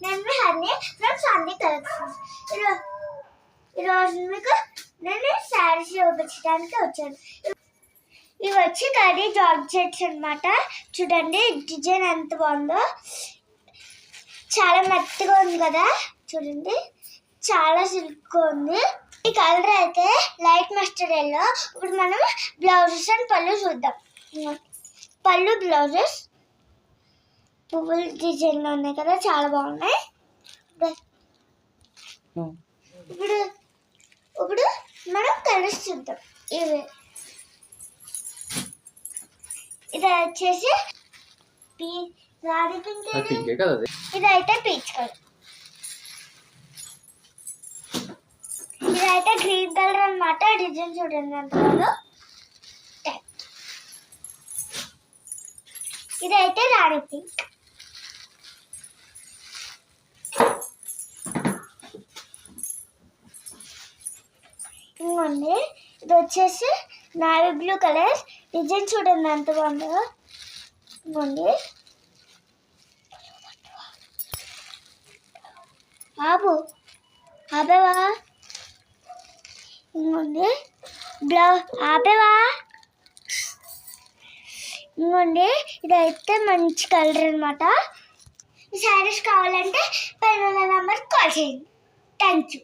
నేను మీ హర్ని from Shanti collections. ఈరోజు మీకు నేను శారీస్ చూపించడానికి వచ్చాను. ఇవి వచ్చి కర్రీ జార్జెట్స్ అనమాట. చూడండి డిజైన్ ఎంత బాగుందో, చాలా మెత్తగా ఉంది కదా. చూడండి చాలా సిల్క్ ఉంది. ఈ కలర్ అయితే లైట్ మస్టర్డ్ ఎల్లో. ఇప్పుడు మనం బ్లౌజెస్ అండ్ పళ్ళు చూద్దాం. పళ్ళు బ్లౌజెస్ పువ్వుల డిజైన్లో ఉన్నాయి కదా, చాలా బాగున్నాయి. ఇప్పుడు ఇప్పుడు మనం కలర్స్ చూద్దాం. ఇది వచ్చేసి రాణి పింక్, ఇదైతే పీచ్ కలర్, ఇదైతే గ్రీన్ కలర్ అన్నమాట. డిజైన్ చూడండి ఎంత బాగుందో. ఇదైతే రాణి పింక్. ఇంకోండి ఇది వచ్చేసి నావీ బ్లూ కలర్. డిజైన్ చూడండి ఎంత బాగుందో. ఇంకోండి ఆపేవా. ఇంకోండి ఆపేవా. ఇంకోండి ఇదైతే మంచి కలర్ అనమాట. ఈ శారీస్ కావాలంటే పైన నెంబర్కి కాల్ చేయండి. Thank you.